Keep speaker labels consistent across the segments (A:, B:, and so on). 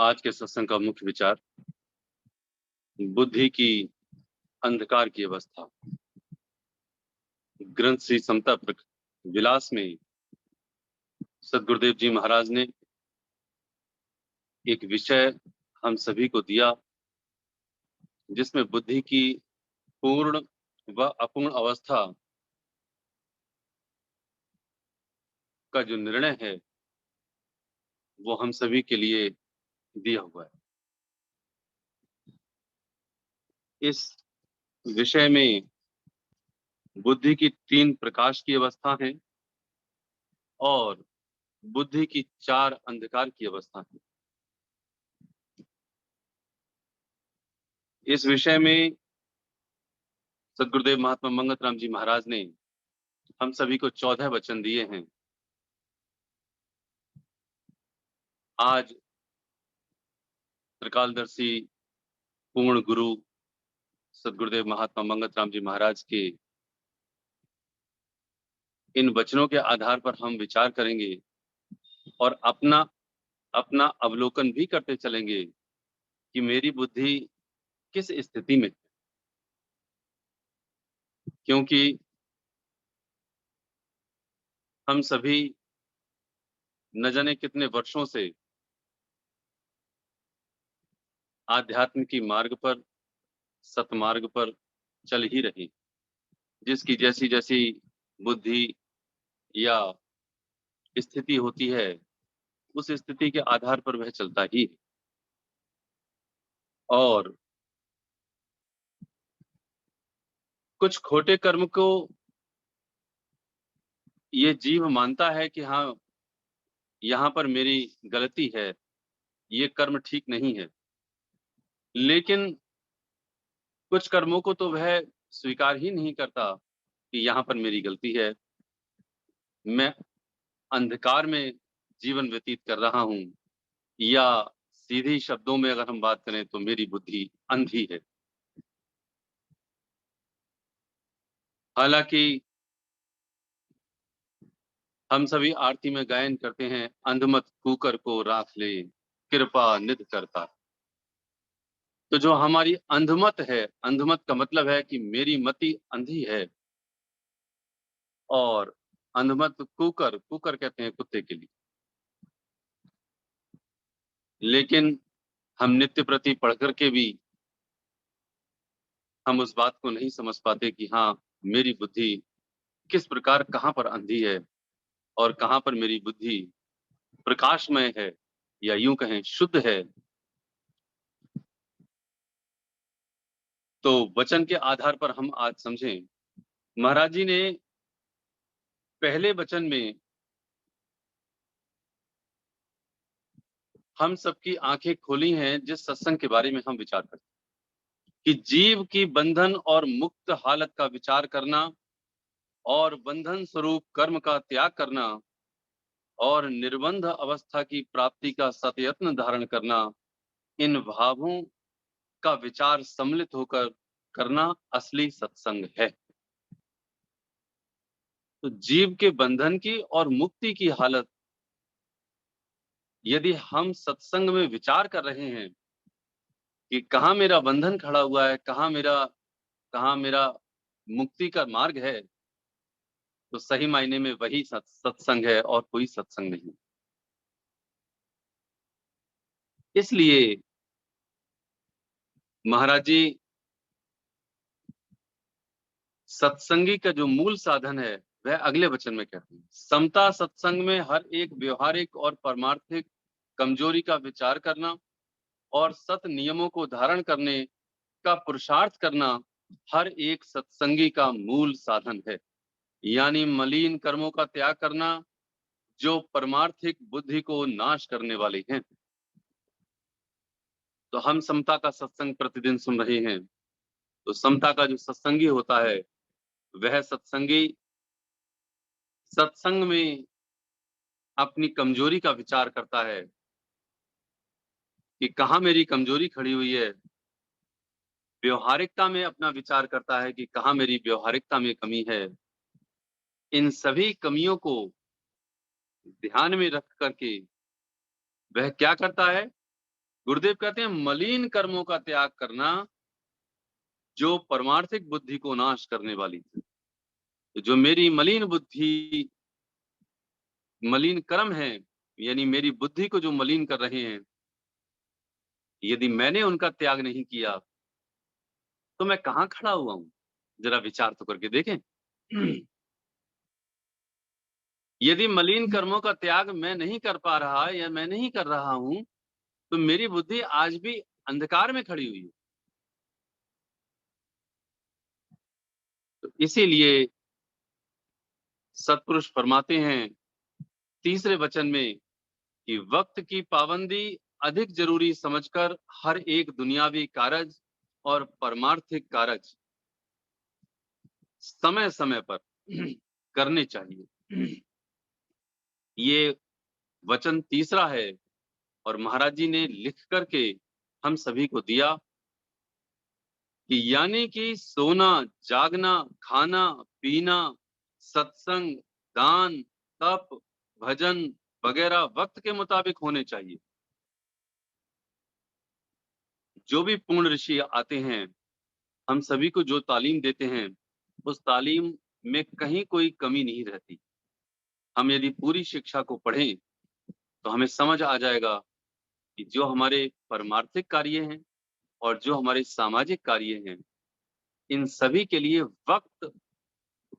A: आज के सत्संग का मुख्य विचार बुद्धि की अंधकार की अवस्था। ग्रंथ श्री समता विलास में सदगुरुदेव जी महाराज ने एक विषय हम सभी को दिया जिसमें बुद्धि की पूर्ण व अपूर्ण अवस्था का जो निर्णय है वो हम सभी के लिए दिया हुआ है। इस विषय में बुद्धि की 3 प्रकाश की अवस्था है और बुद्धि की 4 अंधकार की अवस्था है। इस विषय में सदगुरुदेव महात्मा मंगत राम जी महाराज ने हम सभी को 14 वचन दिए हैं। आज त्रिकालदर्शी पूर्ण गुरु सदगुरुदेव महात्मा मंगत राम जी महाराज के इन वचनों के आधार पर हम विचार करेंगे और अपना अपना अवलोकन भी करते चलेंगे कि मेरी बुद्धि किस स्थिति में है। क्योंकि हम सभी न जाने कितने वर्षों से आध्यात्म की मार्ग पर, सतमार्ग पर चल ही रहे। जिसकी जैसी जैसी बुद्धि या स्थिति होती है उस स्थिति के आधार पर वह चलता ही है। और कुछ खोटे कर्म को ये जीव मानता है कि हाँ, यहाँ पर मेरी गलती है, ये कर्म ठीक नहीं है। लेकिन कुछ कर्मों को तो वह स्वीकार ही नहीं करता कि यहाँ पर मेरी गलती है। मैं अंधकार में जीवन व्यतीत कर रहा हूँ, या सीधी शब्दों में अगर हम बात करें तो मेरी बुद्धि अंधी है। हालांकि हम सभी आरती में गायन करते हैं, अंधमत कुकर को राख ले कृपा निध करता। तो जो हमारी अंधमत है, अंधमत का मतलब है कि मेरी मति अंधी है। और अंधमत कुकर, कुकर कहते हैं कुत्ते के लिए। लेकिन हम नित्य प्रति पढ़ करके भी हम उस बात को नहीं समझ पाते कि हाँ, मेरी बुद्धि किस प्रकार कहाँ पर अंधी है और कहाँ पर मेरी बुद्धि प्रकाशमय है, या यूं कहें शुद्ध है। तो वचन के आधार पर हम आज समझें। महाराज जी ने पहले वचन में हम सबकी आंखें खोली हैं जिस सत्संग के बारे में हम विचार करते हैं कि जीव की बंधन और मुक्त हालत का विचार करना और बंधन स्वरूप कर्म का त्याग करना और निर्बंध अवस्था की प्राप्ति का सतयत्न धारण करना, इन भावों का विचार सम्मिलित होकर करना असली सत्संग है। तो जीव के बंधन की और मुक्ति की हालत यदि हम सत्संग में विचार कर रहे हैं कि कहाँ मेरा बंधन खड़ा हुआ है, कहाँ मेरा मुक्ति का मार्ग है, तो सही मायने में वही सत्संग है और कोई सत्संग नहीं। इसलिए महाराज जी सत्संगी का जो मूल साधन है वह अगले वचन में कहते हैं। समता सत्संग में हर एक व्यवहारिक और परमार्थिक कमजोरी का विचार करना और सत नियमों को धारण करने का पुरुषार्थ करना हर एक सत्संगी का मूल साधन है। यानी मलिन कर्मों का त्याग करना जो परमार्थिक बुद्धि को नाश करने वाले हैं। तो हम समता का सत्संग प्रतिदिन सुन रहे हैं। तो समता का जो सत्संगी होता है वह सत्संगी सत्संग में अपनी कमजोरी का विचार करता है कि कहाँ मेरी कमजोरी खड़ी हुई है। व्यवहारिकता में अपना विचार करता है कि कहाँ मेरी व्यवहारिकता में कमी है। इन सभी कमियों को ध्यान में रख करके वह क्या करता है, गुरुदेव कहते हैं मलिन कर्मों का त्याग करना जो परमार्थिक बुद्धि को नाश करने वाली थी। तो जो मेरी मलिन बुद्धि, मलिन कर्म है, यानी मेरी बुद्धि को जो मलिन कर रहे हैं, यदि मैंने उनका त्याग नहीं किया, तो मैं कहाँ खड़ा हुआ हूँ? जरा विचार तो करके देखें। यदि मलिन कर्मों का त्याग मैं नहीं कर पा रहा या मैं नहीं कर रहा हूँ, तो मेरी बुद्धि आज भी अंधकार में खड़ी हुई है। तो इसीलिए सतपुरुष फरमाते हैं तीसरे वचन में कि वक्त की पाबंदी अधिक जरूरी समझकर हर एक दुनियावी कारज और परमार्थिक कारज समय समय पर करने चाहिए। ये वचन तीसरा है और महाराज जी ने लिख करके हम सभी को दिया कि यानी कि सोना, जागना, खाना, पीना, सत्संग, दान, तप, भजन वगैरह वक्त के मुताबिक होने चाहिए। जो भी पूर्ण ऋषि आते हैं, हम सभी को जो तालीम देते हैं, उस तालीम में कहीं कोई कमी नहीं रहती। हम यदि पूरी शिक्षा को पढ़ें, तो हमें समझ आ जाएगा कि जो हमारे परमार्थिक कार्य हैं और जो हमारे सामाजिक कार्य हैं, इन सभी के लिए वक्त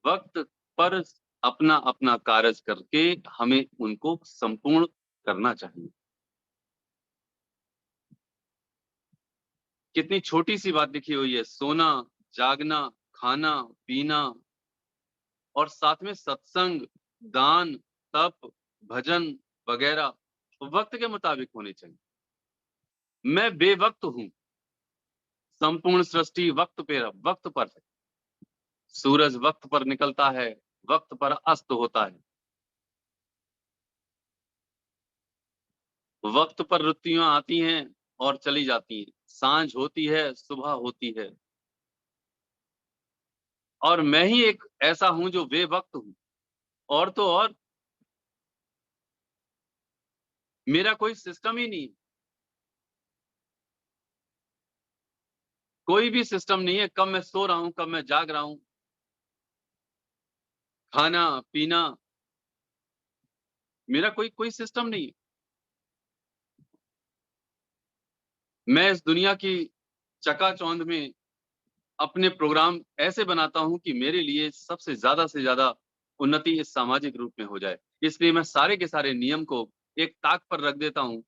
A: वक्त पर अपना-अपना कार्य करके हमें उनको संपूर्ण करना चाहिए। कितनी छोटी-सी बात लिखी हुई है, सोना, जागना, खाना, पीना और साथ में सत्संग, दान, तप, भजन वगैरह वक्त के मुताबिक होने चाहिए। मैं बेवक्त हूँ, संपूर्ण सृष्टि वक्त पर है। सूरज वक्त पर निकलता है, वक्त पर अस्त होता है। वक्त पर ऋतुएं आती हैं और चली जाती हैं। सांझ होती है, सुबह होती है। और मैं ही एक ऐसा हूँ जो बेवक्त हूँ। और तो और मेरा कोई सिस्टम ही नहीं है। कोई भी सिस्टम नहीं है, कब मैं सो रहा हूँ, कब मैं जाग रहा हूँ, खाना, पीना, मेरा कोई कोई सिस्टम नहीं है। मैं इस दुनिया की चकाचौंध में अपने प्रोग्राम ऐसे बनाता हूँ कि मेरे लिए सबसे ज़्यादा से ज़्यादा उन्नति इस सामाजिक रूप में हो जाए। इसलिए मैं सारे के सारे नियम को एक ताक पर रख देता हूँ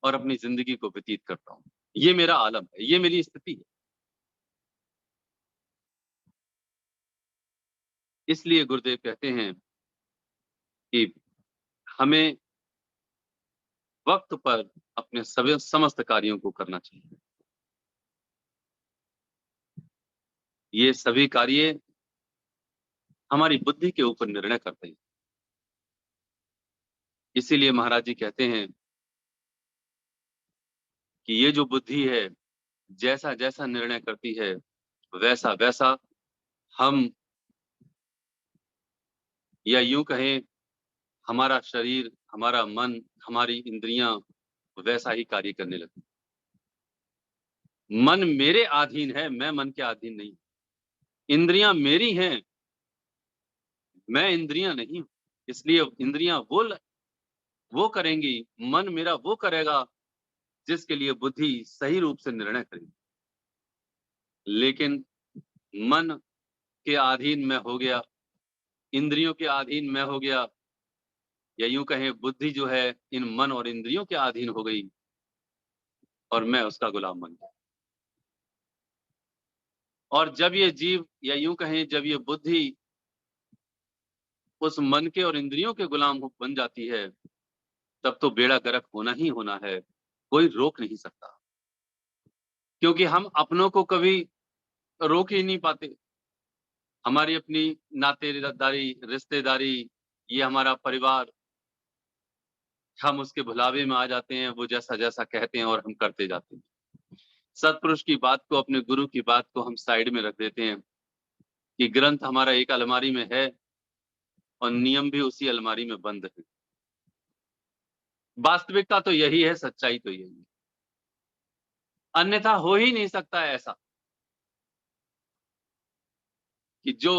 A: और अपनी ज़िंदगी को व्यतीत करता हूँ। ये मेरा आलम है, ये मेरी स्थिति है। इसलिए गुरुदेव कहते हैं कि हमें वक़्त पर अपने सभी समस्त कार्यों को करना चाहिए। ये सभी कार्य हमारी बुद्धि के ऊपर निर्णय करते हैं। इसीलिए महाराज जी कहते हैं कि ये जो बुद्धि है, जैसा-जैसा निर्णय करती है, वैसा-वैसा हम, या यूँ कहें, हमारा शरीर, हमारा मन, हमारी इंद्रियाँ वैसा ही कार्य करने लगती। मन मेरे अधीन है, मैं मन के अधीन नहीं। इंद्रियाँ मेरी हैं, मैं इंद्रियाँ नहीं हूँ। इसलिए इंद्रियाँ वो करेंगी, मन मेरा वो करेगा जिसके लिए बुद्धि सही रूप से निर्णय करेगी। लेकिन मन के अधीन मैं हो गया, इंद्रियों के अधीन मैं हो गया, या यूँ कहें बुद्धि जो है इन मन और इंद्रियों के अधीन हो गई और मैं उसका गुलाम बन गया। और जब ये जीव, या यूँ कहें जब ये बुद्धि उस मन के और इंद्रियों के गुलाम बन जाती है, तब तो बेड़ा गर्क होना ही होना है। कोई रोक नहीं सकता। क्योंकि हम अपनों को कभी रोक ही नहीं पाते। हमारी अपनी नातेदारी, रिश्तेदारी, ये हमारा परिवार, हम उसके भुलावे में आ जाते हैं, वो जैसा-जैसा कहते हैं और हम करते जाते हैं। सत्पुरुष की बात को, अपने गुरु की बात को हम साइड में रख देते हैं कि ग्रंथ हमारा एक अलमारी में है और नियम भी उसी अलमारी में बंद है। वास्तविकता तो यही है, सच्चाई तो यही है। अन्यथा हो ही नहीं सकता है ऐसा कि जो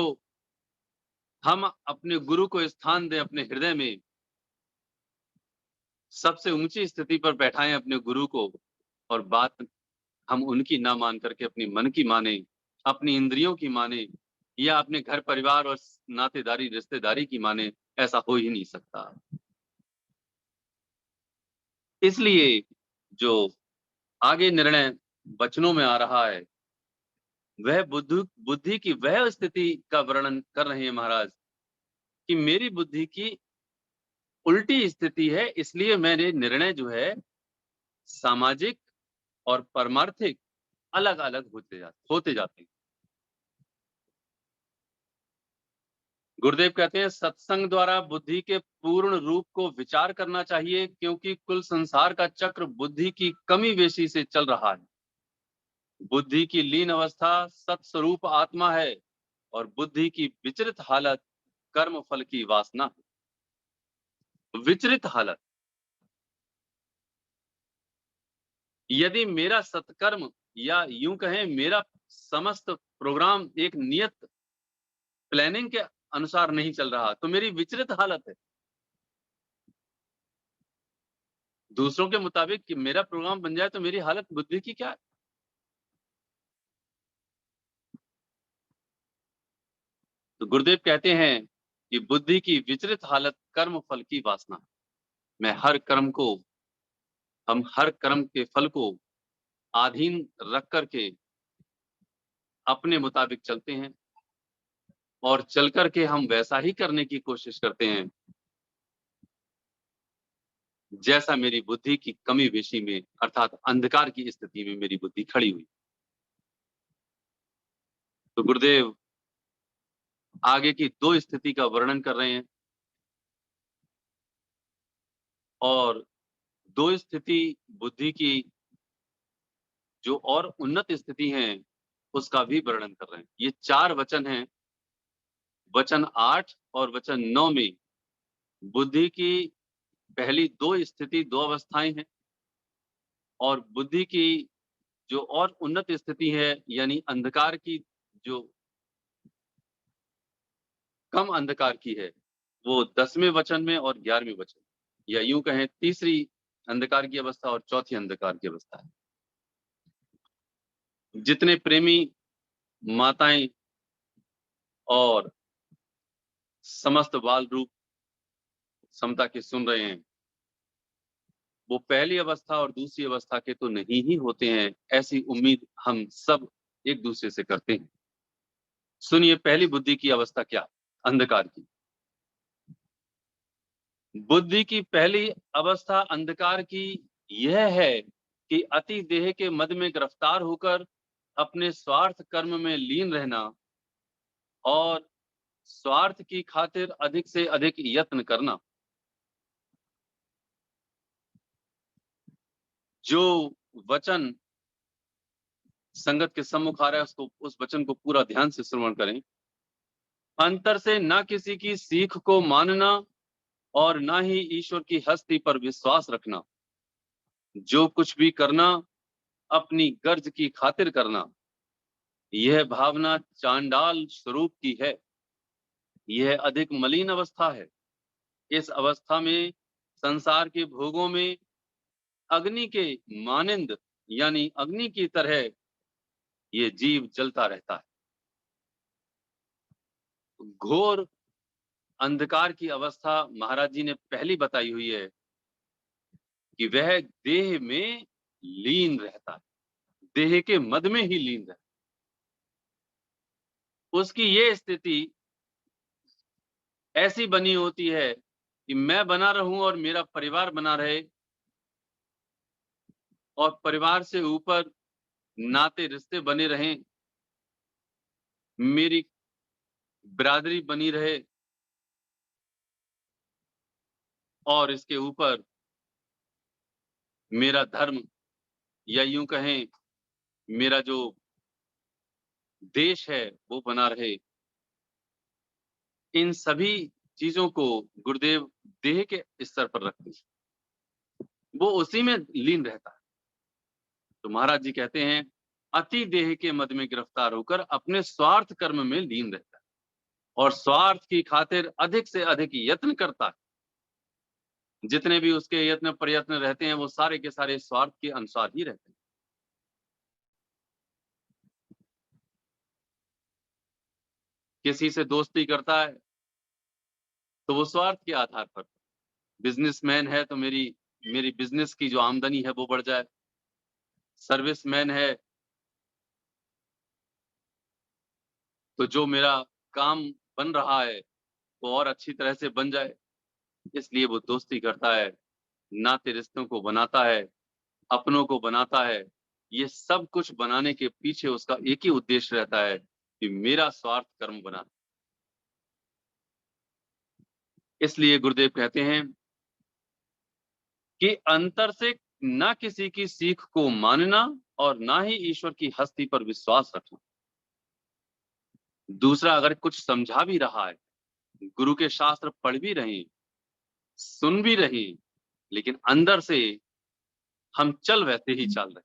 A: हम अपने गुरु को स्थान दें अपने हृदय में, सबसे ऊंची स्थिति पर बैठाएं अपने गुरु को, और बात हम उनकी ना मान करके अपनी मन की माने, अपनी इंद्रियों की माने, या अपने घर परिवार और नातेदारी रिश्तेदारी की माने। ऐसा हो ही नहीं सकता। इसलिए जो आगे निर्णय वचनों में आ रहा है, वह बुद्धि की वह स्थिति का वर्णन कर रहे हैं महाराज कि मेरी बुद्धि की उल्टी स्थिति है, इसलिए मेरे निर्णय जो है सामाजिक और परमार्थिक अलग अलग होते जाते हैं। गुरुदेव कहते हैं सत्संग द्वारा बुद्धि के पूर्ण रूप को विचार करना चाहिए, क्योंकि कुल संसार का चक्र बुद्धि की कमी बेशी से चल रहा है। बुद्धि की लीन अवस्था सत्स्वरूप आत्मा है, और बुद्धि की विचलित हालत कर्म फल की वासना है। विचलित हालत, यदि मेरा सत्कर्म या यूं कहें मेरा समस्त प्रोग्राम एक नियत प्लानिंग के अनुसार नहीं चल रहा, तो मेरी विचलित हालत है। दूसरों के मुताबिक कि मेरा प्रोग्राम बन जाए तो मेरी हालत बुद्धि की क्या है? तो गुरुदेव कहते हैं कि बुद्धि की विचलित हालत कर्म फल की वासना। मैं हम हर कर्म के फल को अधीन रख करके अपने मुताबिक चलते हैं, और चल करके हम वैसा ही करने की कोशिश करते हैं जैसा मेरी बुद्धि की कमी बेशी में, अर्थात अंधकार की स्थिति में मेरी बुद्धि खड़ी हुई। तो गुरुदेव आगे की दो स्थिति का वर्णन कर रहे हैं, और दो स्थिति बुद्धि की जो और उन्नत स्थिति है उसका भी वर्णन कर रहे हैं। ये 4 वचन हैं। वचन 8 और वचन 9 में बुद्धि की पहली 2 स्थिति, 2 अवस्थाएं हैं, और बुद्धि की जो और उन्नत स्थिति है, यानी अंधकार की जो कम अंधकार की है, वो 10वें वचन में और 11वें वचन, या यूं कहें तीसरी अंधकार की अवस्था और चौथी अंधकार की अवस्था है। जितने प्रेमी माताएं और समस्त बाल रूप समता के सुन रहे हैं, वो पहली अवस्था और दूसरी अवस्था के तो नहीं ही होते हैं, ऐसी उम्मीद हम सब एक दूसरे से करते हैं। सुनिए पहली बुद्धि की अवस्था क्या, अंधकार की। बुद्धि की पहली अवस्था अंधकार की यह है कि अति देह के मद में गिरफ्तार होकर अपने स्वार्थ कर्म में लीन रहना, और स्वार्थ की खातिर अधिक से अधिक यत्न करना। जो वचन संगत के सम्मुख आ रहा है उसको, उस वचन को पूरा ध्यान से श्रवण करें। अंतर से न किसी की सीख को मानना, और न ही ईश्वर की हस्ती पर विश्वास रखना। जो कुछ भी करना अपनी गर्ज की खातिर करना, यह भावना चांडाल स्वरूप की है। यह अधिक मलिन अवस्था है। इस अवस्था में संसार के भोगों में अग्नि के मानिंद, यानी अग्नि की तरह ये जीव जलता रहता है। घोर अंधकार की अवस्था महाराज जी ने पहली बताई हुई है कि वह देह में लीन रहता है, देह के मद में ही लीन रहता है। उसकी ये स्थिति ऐसी बनी होती है कि मैं बना रहूं और मेरा परिवार बना रहे, और परिवार से ऊपर नाते रिश्ते बने रहें, मेरी बिरादरी बनी रहे, और इसके ऊपर मेरा धर्म, या यूं कहें मेरा जो देश है वो बना रहे। इन सभी चीजों को गुरुदेव देह के स्तर पर रखते हैं, वो उसी में लीन रहता है। तो महाराज जी कहते हैं, अति देह के मद में गिरफ्तार होकर अपने स्वार्थ कर्म में लीन रहता है और स्वार्थ की खातिर अधिक से अधिक यत्न करता है। जितने भी उसके यत्न प्रयत्न रहते हैं वो सारे के सारे स्वार्थ के अनुसार ही रहते हैं। किसी से दोस्ती करता है तो वो स्वार्थ के आधार पर, बिजनेसमैन है तो मेरी मेरी बिजनेस की जो आमदनी है वो बढ़ जाए, सर्विसमैन है तो जो मेरा काम बन रहा है वो और अच्छी तरह से बन जाए, इसलिए वो दोस्ती करता है, नाते रिश्तों को बनाता है, अपनों को बनाता है। ये सब कुछ बनाने के पीछे उसका एक ही उद्देश्य रहता है कि मेरा स्वार्थ कर्म बना। इसलिए गुरुदेव कहते हैं कि अंतर से ना किसी की सीख को मानना और ना ही ईश्वर की हस्ती पर विश्वास रखना। दूसरा अगर कुछ समझा भी रहा है, गुरु के शास्त्र पढ़ भी रहे, सुन भी रहे, लेकिन अंदर से हम चल वैसे ही चल रहे,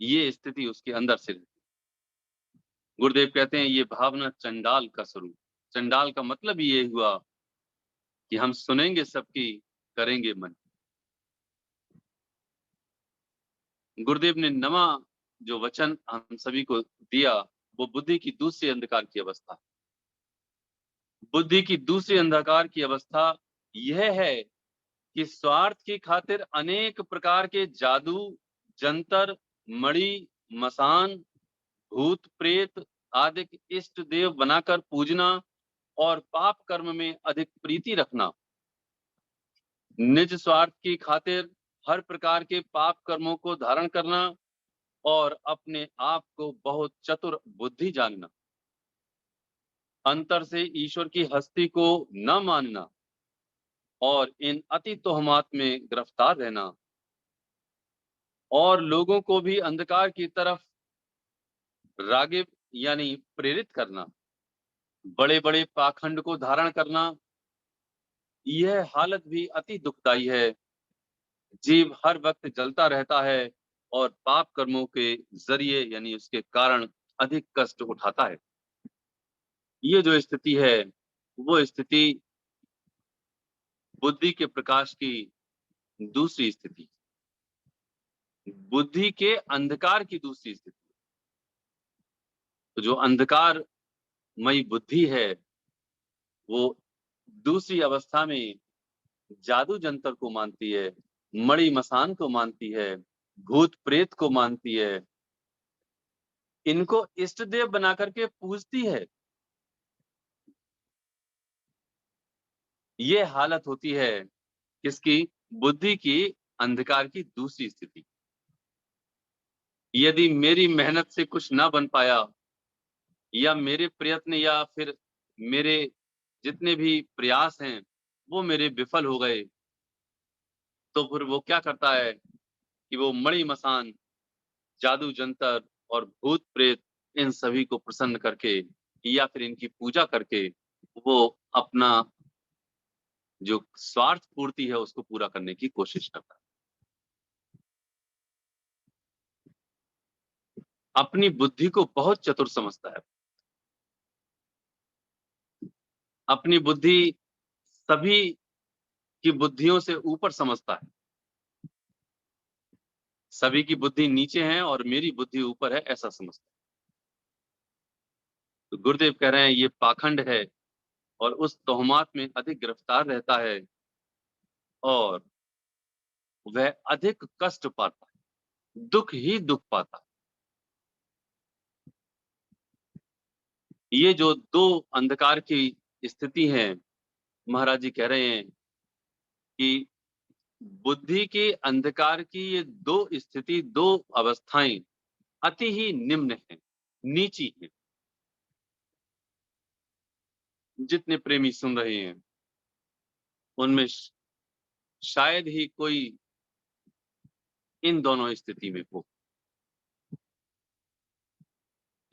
A: ये स्थिति उसके अंदर से रहती। गुरुदेव कहते हैं ये भावना चंडाल का स्वरूप। चंडाल का मतलब ये हुआ कि हम सुनेंगे सबकी, करेंगे मन। गुरुदेव ने नवा जो वचन हम सभी को दिया वो बुद्धि की दूसरी अंधकार की अवस्था। बुद्धि की दूसरी अंधकार की अवस्था यह है कि स्वार्थ की खातिर अनेक प्रकार के जादू, जंतर, मणि, मसान, भूत प्रेत आदि इष्ट देव बनाकर पूजना और पाप कर्म में अधिक प्रीति रखना, निज स्वार्थ की खातिर हर प्रकार के पाप कर्मों को धारण करना और अपने आप को बहुत चतुर बुद्धि जानना, अंतर से ईश्वर की हस्ती को न मानना और इन अति तोहमात में गिरफ्तार रहना और लोगों को भी अंधकार की तरफ रागिब यानी प्रेरित करना, बड़े बड़े पाखंड को धारण करना, यह हालत भी अति दुखदाई है। जीव हर वक्त जलता रहता है और पाप कर्मों के जरिए यानी उसके कारण अधिक कष्ट उठाता है। ये जो स्थिति है वो स्थिति बुद्धि के प्रकाश की दूसरी स्थिति, बुद्धि के अंधकार की दूसरी स्थिति। तो जो अंधकारमयी बुद्धि है वो दूसरी अवस्था में जादू जंतर को मानती है, मणि मसान को मानती है, भूत प्रेत को मानती है, इनको इष्ट देव बना करके पूजती है। ये हालत होती है किसकी? बुद्धि की अंधकार की दूसरी स्थिति। यदि मेरी मेहनत से कुछ ना बन पाया या मेरे प्रयत्न या फिर मेरे जितने भी प्रयास हैं वो मेरे विफल हो गए, तो फिर वो क्या करता है कि वो मणि मसान, जादू जंतर और भूत प्रेत इन सभी को प्रसन्न करके या फिर इनकी पूजा करके वो अपना जो स्वार्थ पूर्ति है उसको पूरा करने की कोशिश करता है। अपनी बुद्धि को बहुत चतुर समझता है। अपनी बुद्धि सभी की बुद्धियों से ऊपर समझता है। सभी की बुद्धि नीचे है और मेरी बुद्धि ऊपर है ऐसा समझता है। तो गुरुदेव कह रहे हैं ये पाखंड है और उस तोहमात में अधिक गिरफ्तार रहता है और वह अधिक कष्ट पाता है, दुख ही दुख पाता है। ये जो दो अंधकार की स्थिति है, महाराज जी कह रहे हैं कि बुद्धि के अंधकार की ये दो स्थिति, दो अवस्थाएं अति ही निम्न है, नीची है। जितने प्रेमी सुन रहे हैं उनमें शायद ही कोई इन दोनों स्थिति में हो,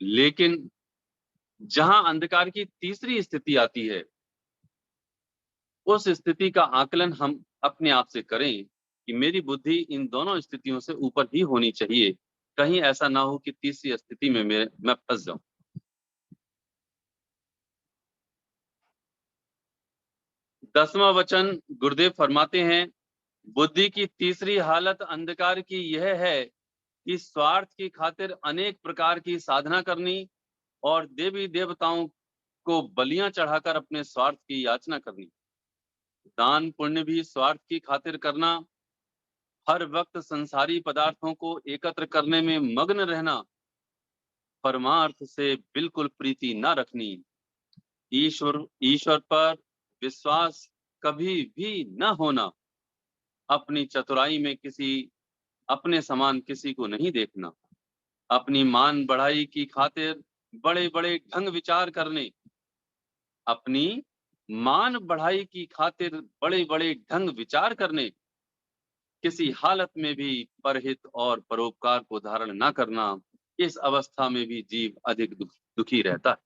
A: लेकिन जहां अंधकार की तीसरी स्थिति आती है उस स्थिति का आकलन हम अपने आप से करें कि मेरी बुद्धि इन दोनों स्थितियों से ऊपर ही होनी चाहिए। कहीं ऐसा ना हो कि तीसरी स्थिति में मैं फँस जाऊँ। दसवां वचन गुरुदेव फरमाते हैं, बुद्धि की तीसरी हालत अंधकार की यह है कि स्वार्थ की खातिर अनेक प्रकार की साधना करनी और देवी देवताओं को बलियां चढ़ाकर अपने स्वार्थ की याचना करनी। दान पुण्य भी स्वार्थ की खातिर करना, हर वक्त संसारी पदार्थों को एकत्र करने में मग्न रहना, परमार्थ से बिल्कुल प्रीति न रखनी, ईश्वर ईश्वर पर विश्वास कभी भी न होना, अपनी चतुराई में अपने समान किसी को नहीं देखना, अपनी मान बढ़ाई की खातिर बड़े-बड़े ढंग विचार करने, अपनी मान बढ़ाई की खातिर बड़े-बड़े ढंग विचार करने, किसी हालत में भी परहित और परोपकार को धारण न करना, इस अवस्था में भी जीव अधिक दुखी रहता है।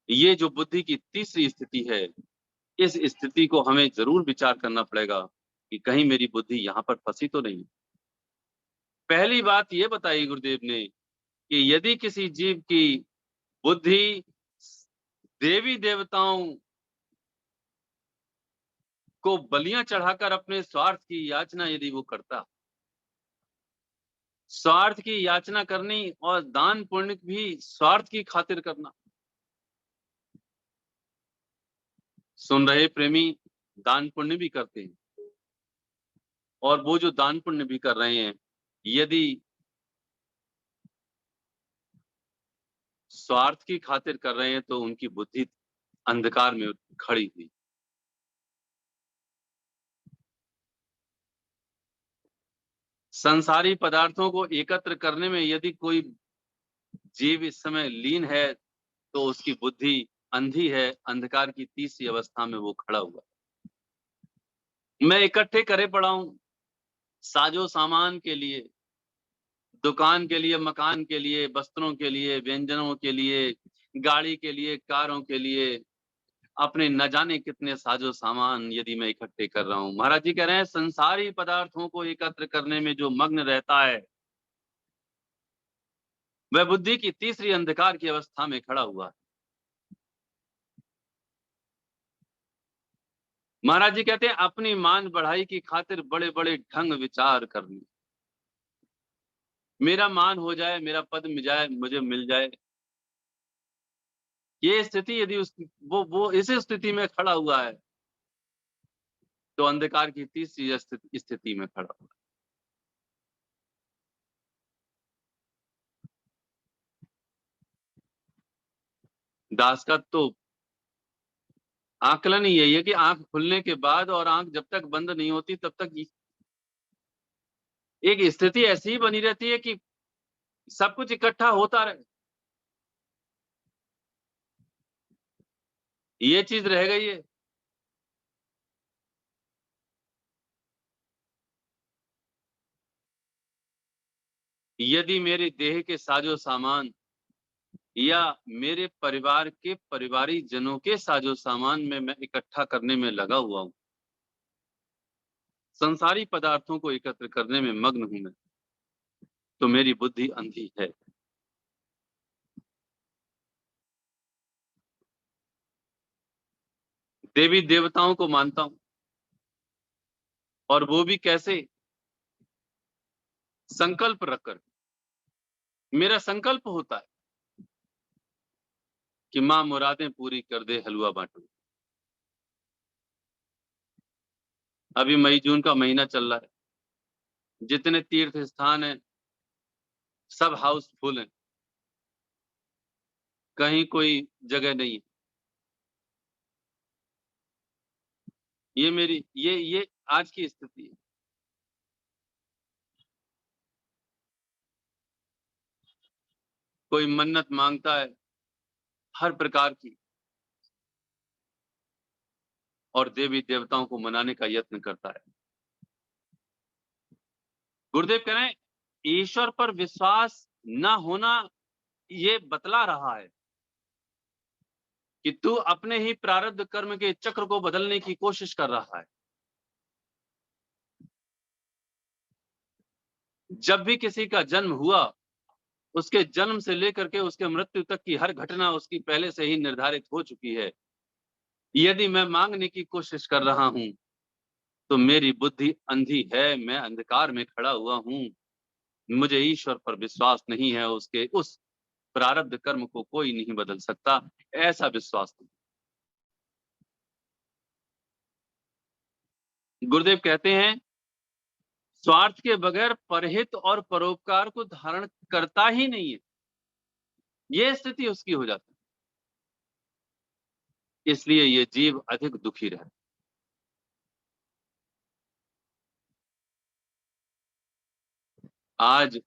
A: ये जो बुद्धि की तीसरी स्थिति है, इस स्थिति को हमें ज़रूर विचार करना पड़ेगा कि कहीं मेरी बुद्धि यहाँ पर फँसी तो नहीं। पहली बात ये बताई गुरुदेव ने कि यदि किसी जीव की बुद्धि देवी देवताओं को बलियां चढ़ाकर अपने स्वार्थ की याचना यदि वो करता, स्वार्थ की याचना करनी और दान पुण्य भी स्वार्थ की खातिर करना। सुन रहे प्रेमी दान पुण्य भी करते हैं, और वो जो दान पुण्य भी कर रहे हैं, यदि स्वार्थ की खातिर कर रहे हैं तो उनकी बुद्धि अंधकार में खड़ी हुई। संसारी पदार्थों को एकत्र करने में यदि कोई जीव इस समय लीन है, तो उसकी बुद्धि अंधी है, अंधकार की तीसरी अवस्था में वो खड़ा हुआ। मैं इकट्ठे करे पड़ा हूँ, साजो सामान के लिए, दुकान के लिए, मकान के लिए, वस्त्रों के लिए, व्यंजनों के लिए, गाड़ी के लिए, कारों के लिए, अपने न जाने कितने साजो सामान यदि मैं इकट्ठे कर रहा हूँ। महाराज जी कह रहे हैं, संसारी पदार्थों को एकत्र करने में जो मग्न रहता है, वह बुद्धि की तीसरी अंधकार की अवस्था में खड़ा हुआ है। महाराज जी कहते हैं, अपनी मान बढ़ाई की खातिर बड़े-बड़े ढंग विचार करने। मेरा मान हो जाए, मेरा पद मिल जाए, मुझे मिल जाए। ये स्थिति यदि वो इस स्थिति में खड़ा हुआ है, तो अंधकार की तीसरी स्थिति में खड़ा हुआ है। दास का तो आकलन ही यही है कि आंख खुलने के बाद और आंख जब तक बंद नहीं होती तब तक एक स्थिति ऐसी ही बनी रहती है कि सब कुछ इकट्ठा होता रहे। ये चीज रह गई है। यदि मेरे देह के साजो सामान या मेरे परिवार के परिवारी जनों के साजो सामान में मैं इकट्ठा करने में लगा हुआ हूँ, संसारी पदार्थों को एकत्र करने में मग्न हूं मैं, तो मेरी बुद्धि अंधी है। देवी देवताओं को मानता हूं, और वो भी कैसे? संकल्प रखकर। मेरा संकल्प होता है कि माँ मुरादें पूरी कर दे, हलवा बांटू। अभी मई जून का महीना चल रहा है, जितने तीर्थ स्थान हैं सब हाउसफुल हैं, कहीं कोई जगह नहीं है। ये मेरी ये आज की स्थिति है। कोई मन्नत मांगता है हर प्रकार की, और देवी देवताओं को मनाने का यत्न करता है। गुरुदेव कह रहे हैं, ईश्वर पर विश्वास न होना ये बतला रहा है कि तू अपने ही प्रारब्ध कर्म के चक्र को बदलने की कोशिश कर रहा है। जब भी किसी का जन्म हुआ, उसके जन्म से लेकर के उसके मृत्यु तक की हर घटना उसकी पहले से ही निर्धारित हो चुकी है। यदि मैं माँगने की कोशिश कर रहा हूँ, तो मेरी बुद्धि अंधी है, मैं अंधकार में खड़ा हुआ हूँ। मुझे ईश्वर पर विश्वास नहीं है, उसके उस प्रारब्ध कर्म को कोई नहीं बदल सकता, ऐसा विश्वास नहीं। गुरुदेव कहते हैं, स्वार्थ के बगैर परहित और परोपकार को धारण करता ही नहीं है। ये स्थिति उसकी हो जाती है। इसलिए ये जीव अधिक दुखी रहता है। आज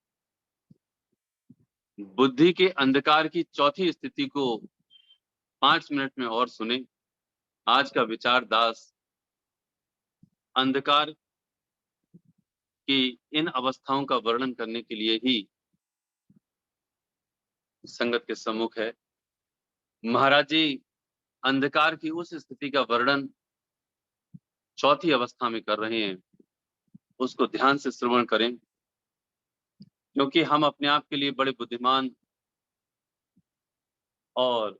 A: बुद्धि के अंधकार की चौथी स्थिति को 5 मिनट में और सुने। आज का विचार दास अंधकार की इन अवस्थाओं का वर्णन करने के लिए ही संगत के सम्मुख है। महाराज जी अंधकार की उस स्थिति का वर्णन चौथी अवस्था में कर रहे हैं। उसको ध्यान से श्रवण करें, क्योंकि हम अपने आप के लिए बड़े बुद्धिमान और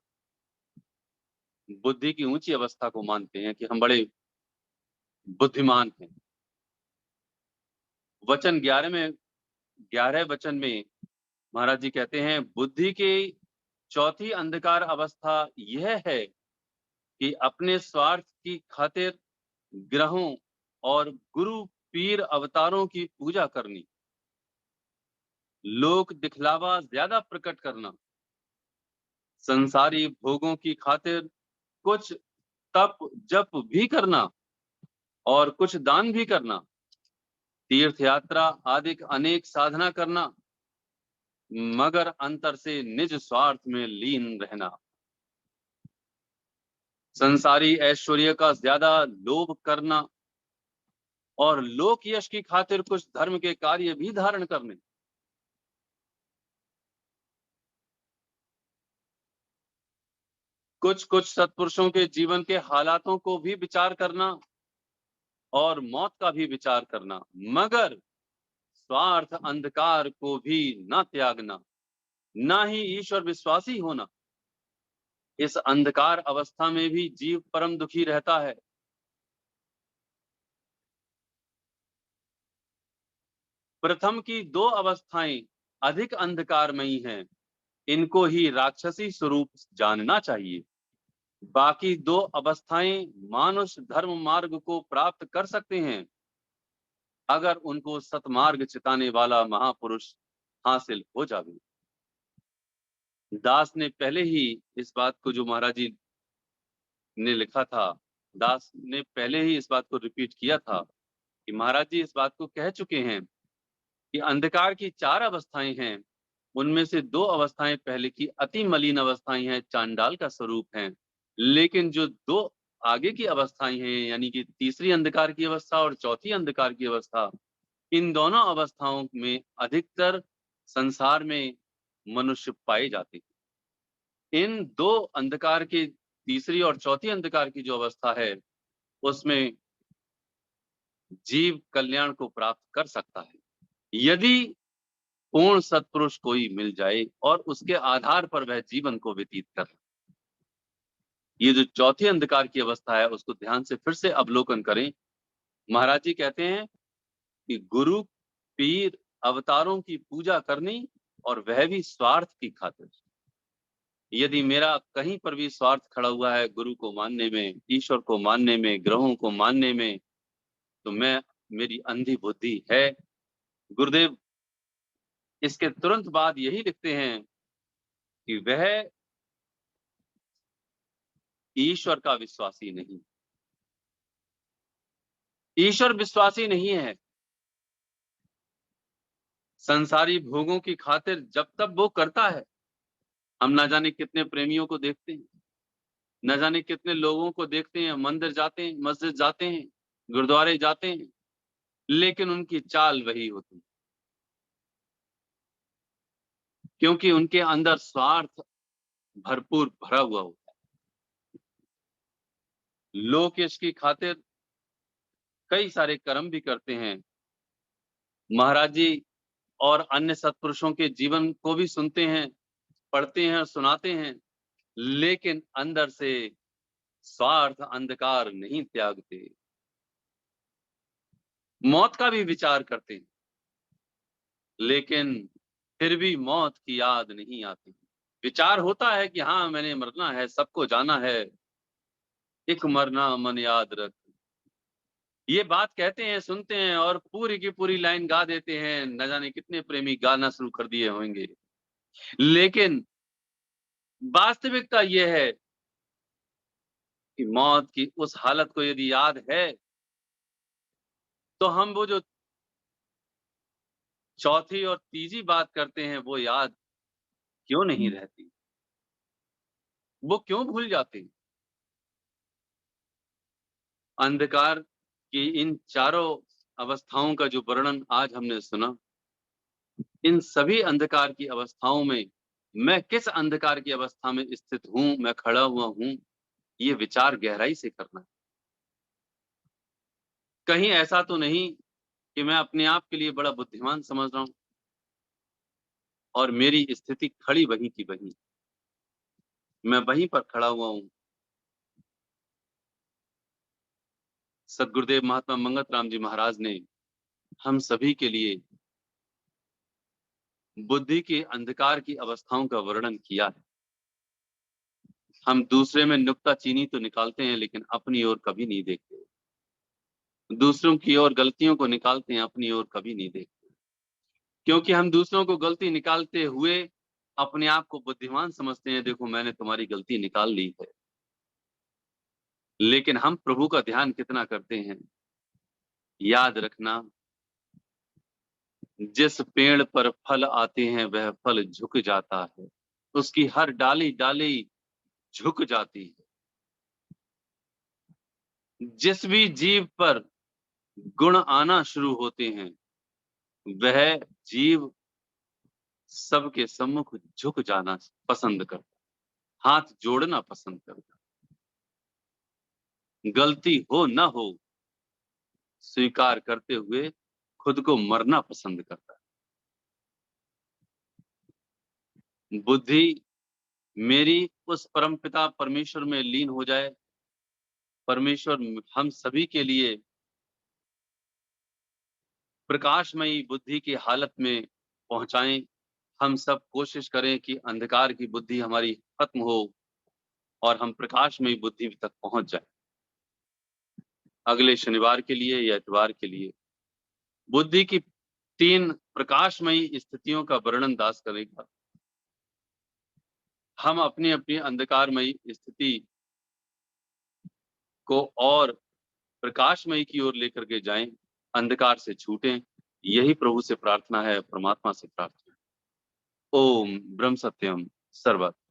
A: बुद्धि की ऊंची अवस्था को मानते हैं कि हम बड़े बुद्धिमान हैं। वचन 11 वचन में महाराज जी कहते हैं, बुद्धि की चौथी अंधकार अवस्था यह है कि अपने स्वार्थ की खातिर ग्रहों और गुरु पीर अवतारों की पूजा करनी, लोक दिखलावा ज्यादा प्रकट करना, संसारी भोगों की खातिर कुछ तप जप भी करना और कुछ दान भी करना, तीर्थ यात्रा आदि अनेक साधना करना, मगर अंतर से निज स्वार्थ में लीन रहना, संसारी ऐश्वर्य का ज्यादा लोभ करना और लोक यश की खातिर कुछ धर्म के कार्य भी धारण करने। कुछ कुछ सत्पुरुषों के जीवन के हालातों को भी विचार करना और मौत का भी विचार करना, मगर स्वार्थ अंधकार को भी न त्यागना, ना ही ईश्वर विश्वासी होना। इस अंधकार अवस्था में भी जीव परम दुखी रहता है। प्रथम की 2 अवस्थाएं अधिक अंधकारमयी हैं, इनको ही राक्षसी स्वरूप जानना चाहिए। बाकी 2 अवस्थाएं मानुष धर्म मार्ग को प्राप्त कर सकते हैं, अगर उनको सतमार्ग चिताने वाला महापुरुष हासिल हो जावे। दास ने पहले ही इस बात को, जो महाराज जी ने लिखा था, दास ने पहले ही इस बात को रिपीट किया था कि महाराज जी इस बात को कह चुके हैं कि अंधकार की 4 अवस्थाएं हैं, उनमें से 2 अवस्थाएं पहले की अति मलिन अवस्थाएं हैं, चांडाल का स्वरूप हैं। लेकिन जो 2 आगे की अवस्थाएं हैं, यानी कि तीसरी अंधकार की अवस्था और चौथी अंधकार की अवस्था, इन दोनों अवस्थाओं में अधिकतर संसार में मनुष्य पाए जाते हैं। इन 2 अंधकार की तीसरी और चौथी अंधकार की जो अवस्था है, उसमें जीव कल्याण को प्राप्त कर सकता है, यदि पूर्ण सत्पुरुष कोई मिल जाए और उसके आधार पर वह जीवन को व्यतीत कर। ये जो चौथी अंधकार की अवस्था है, उसको ध्यान से फिर से अवलोकन करें। महाराज जी कहते हैं कि गुरु पीर अवतारों की पूजा करनी, और वह भी स्वार्थ की खातिर। यदि मेरा कहीं पर भी स्वार्थ खड़ा हुआ है गुरु को मानने में, ईश्वर को मानने में, ग्रहों को मानने में, तो मेरी अंधी बुद्धि है। गुरुदेव इसके तुरंत बाद यही लिखते हैं कि वह ईश्वर का विश्वासी नहीं, ईश्वर विश्वासी नहीं है। संसारी भोगों की खातिर जब तक वो करता है, हम ना जाने कितने प्रेमियों को देखते हैं, न जाने कितने लोगों को देखते हैं, मंदिर जाते हैं, मस्जिद जाते हैं, गुरुद्वारे जाते हैं, लेकिन उनकी चाल वही होती है, क्योंकि उनके अंदर स्वार्थ भरपूर भरा हुआ होता है। लोग इसकी खातिर कई सारे कर्म भी करते हैं। महाराज जी और अन्य सत्पुरुषों के जीवन को भी सुनते हैं, पढ़ते हैं और सुनाते हैं, लेकिन अंदर से स्वार्थ अंधकार नहीं त्यागते। मौत का भी विचार करते हैं, लेकिन फिर भी मौत की याद नहीं आती। विचार होता है कि हाँ, मैंने मरना है, सबको जाना है, एक मरना मन याद रख। ये बात कहते हैं, सुनते हैं और पूरी की पूरी लाइन गा देते हैं। न जाने कितने प्रेमी गाना शुरू कर दिए होंगे। लेकिन वास्तविकता ये है कि मौत की उस हालत को यदि याद है, तो हम वो जो चौथी और तीसरी बात करते हैं, वो याद क्यों नहीं रहती? वो क्यों भूल जाते हैं? अंधकार की इन चारों अवस्थाओं का जो वर्णन आज हमने सुना, इन सभी अंधकार की अवस्थाओं में मैं किस अंधकार की अवस्था में स्थित हूँ, मैं खड़ा हुआ हूँ, ये विचार गहराई से करना है। कहीं ऐसा तो नहीं कि मैं अपने आप के लिए बड़ा बुद्धिमान समझ रहा हूँ और मेरी स्थिति खड़ी वहीं की वहीं, मैं वहीं पर खड़ा हुआ हूँ। सद्गुरुदेव महात्मा मंगत राम जी महाराज ने हम सभी के लिए बुद्धि के अंधकार की अवस्थाओं का वर्णन किया है। हम दूसरे में नुक्ताचीनी तो निकालते हैं, लेकिन अपनी ओर कभी नहीं देखते। दूसरों की ओर गलतियों को निकालते हैं, अपनी ओर कभी नहीं देखते। क्योंकि हम दूसरों को गलती निकालते हुए अपने आप को बुद्धिमान समझते हैं, देखो मैंने तुम्हारी गलती निकाल ली है। लेकिन हम प्रभु का ध्यान कितना करते हैं? याद रखना, जिस पेड़ पर फल आते हैं वह फल झुक जाता है, उसकी हर डाली डाली झुक जाती है। जिस भी जीव पर गुण आना शुरू होते हैं, वह जीव सबके सम्मुख झुक जाना पसंद करता है, हाथ जोड़ना पसंद करता है। गलती हो न हो, स्वीकार करते हुए खुद को मरना पसंद करता है। बुद्धि मेरी उस परमपिता परमेश्वर में लीन हो जाए। परमेश्वर हम सभी के लिए प्रकाशमयी बुद्धि की हालत में पहुंचाएं। हम सब कोशिश करें कि अंधकार की बुद्धि हमारी खत्म हो और हम प्रकाशमयी बुद्धि तक पहुंच जाएं। अगले शनिवार के लिए या इतवार के लिए बुद्धि की 3 प्रकाशमयी स्थितियों का वर्णन दास करेगा। हम अपनी-अपनी अंधकारमयी स्थिति को और प्रकाशमयी की ओर लेकर के जाएं, अंधकार से छूटें। यही प्रभु से प्रार्थना है, परमात्मा से प्रार्थना है। ओम ब्रह्म सत्यम सर्वत्र।